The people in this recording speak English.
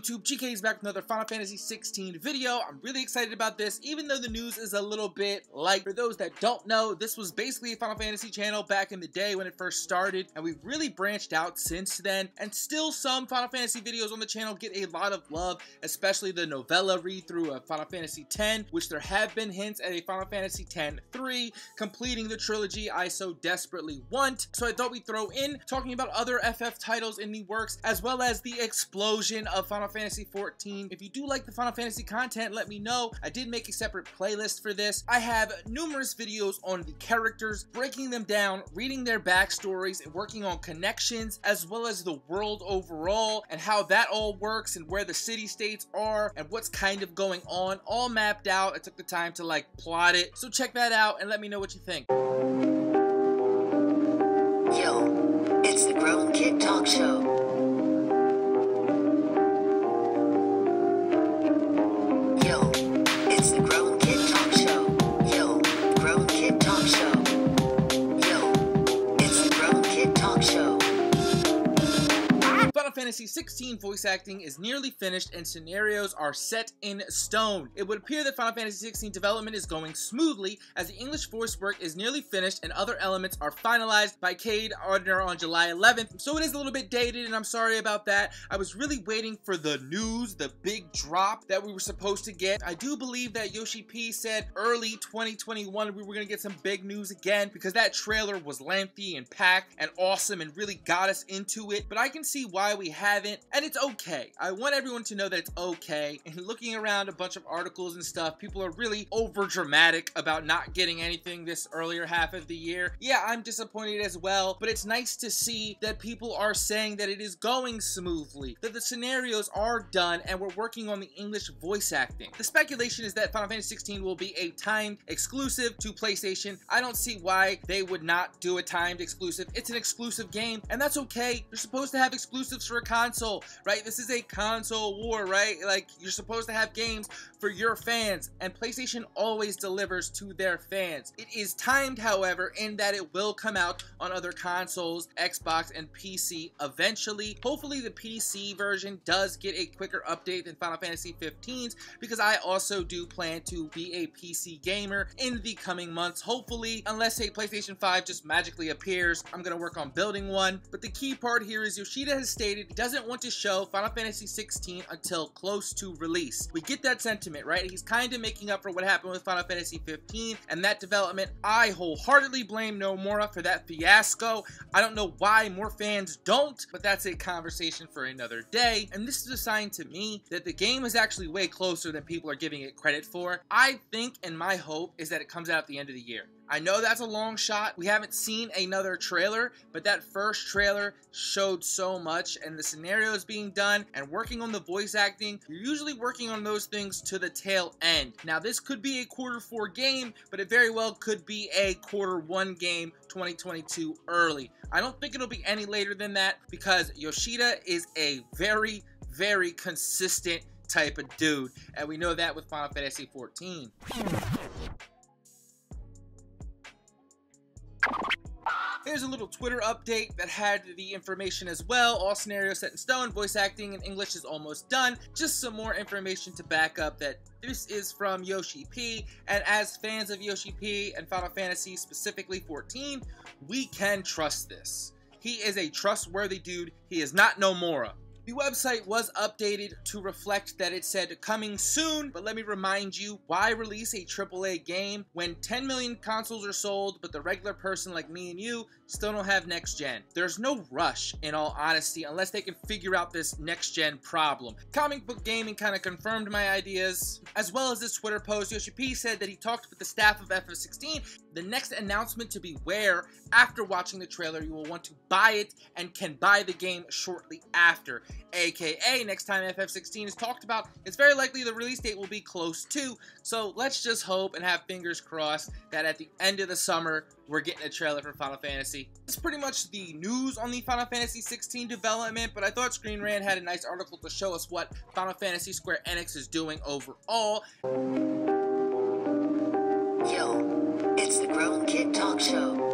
YouTube? GK is back with another Final Fantasy 16 video. I'm really excited about this, even though the news is a little bit light. For those that don't know, this was basically a Final Fantasy channel back in the day when it first started, and we've really branched out since then, and still some Final Fantasy videos on the channel get a lot of love, especially the novella read-through of Final Fantasy X, which there have been hints at a Final Fantasy X-3, completing the trilogy I so desperately want. So I thought we'd throw in talking about other FF titles in the works, as well as the explosion of Final Fantasy XIV. If you do like the Final Fantasy content, let me know. I did make a separate playlist for this. I have numerous videos on the characters, breaking them down, reading their backstories, and working on connections, as well as the world overall, and how that all works, and where the city-states are, and what's kind of going on, all mapped out. I took the time to plot it. So check that out, and let me know what you think. Yo, it's the Grown Kid Talk Show. Yo, it's the Grown Kid Talk Show. Yo, Grown Kid Talk Show. Yo, it's the Grown Kid Talk Show. Final Fantasy 16 voice acting is nearly finished and scenarios are set in stone. It would appear that Final Fantasy 16 development is going smoothly, as the English voice work is nearly finished and other elements are finalized by Cade Ardner on July 11th. So it is a little bit dated, and I'm sorry about that. I was really waiting for the news, the big drop that we were supposed to get. I do believe that Yoshi P said early 2021 we were going to get some big news again, because that trailer was lengthy and packed and awesome and really got us into it. But I can see why we haven't, and it's okay. I want everyone to know that it's okay. And looking around a bunch of articles and stuff, people are really over dramatic about not getting anything this earlier half of the year. Yeah, I'm disappointed as well, but it's nice to see that people are saying that it is going smoothly, that the scenarios are done, and we're working on the English voice acting. The speculation is that Final Fantasy 16 will be a timed exclusive to PlayStation. I don't see why they would not do a timed exclusive. It's an exclusive game, and that's okay. You're supposed to have exclusives for a console, right? This is a console war, right? You're supposed to have games for your fans, and PlayStation always delivers to their fans. It is timed, however, in that it will come out on other consoles, Xbox and PC eventually. Hopefully the PC version does get a quicker update than Final Fantasy 15's, because I also do plan to be a PC gamer in the coming months, hopefully, unless a PlayStation 5 just magically appears. I'm gonna work on building one. But the key part here is Yoshida has stated he doesn't want to show Final Fantasy 16 until close to release. We get that sentiment, right? He's kind of making up for what happened with Final Fantasy 15 and that development. I wholeheartedly blame Nomura for that fiasco. I don't know why more fans don't, but that's a conversation for another day. And this is a sign to me that the game is actually way closer than people are giving it credit for. I think, and my hope, is that it comes out at the end of the year. I know that's a long shot. We haven't seen another trailer, but that first trailer showed so much, and the scenarios being done and working on the voice acting, you're usually working on those things to the tail end. Now, this could be a Q4 game, but it very well could be a Q1 game 2022 early. I don't think it'll be any later than that, because Yoshida is a very, very consistent type of dude, and we know that with Final Fantasy 14. Here's a little Twitter update that had the information as well. All scenarios set in stone, voice acting in English is almost done. Just some more information to back up that this is from Yoshi P, and as fans of Yoshi P and Final Fantasy, specifically 14, we can trust this. He is a trustworthy dude. He is not Nomura. The website was updated to reflect that it said coming soon, but let me remind you, why release a AAA game when 10 million consoles are sold, but the regular person like me and you still don't have next gen? There's no rush, in all honesty, unless they can figure out this next gen problem. Comic Book Gaming kind of confirmed my ideas, as well as this Twitter post. Yoshi P said that he talked with the staff of FF16. The next announcement to beware: after watching the trailer, you will want to buy it and can buy the game shortly after. AKA, next time FF16 is talked about, it's very likely the release date will be close to. So let's just hope and have fingers crossed that at the end of the summer, we're getting a trailer for Final Fantasy. That's pretty much the news on the Final Fantasy 16 development, but I thought Screen Rant had a nice article to show us what Final Fantasy Square Enix is doing overall. Yo, it's the Grown Kid Talk Show.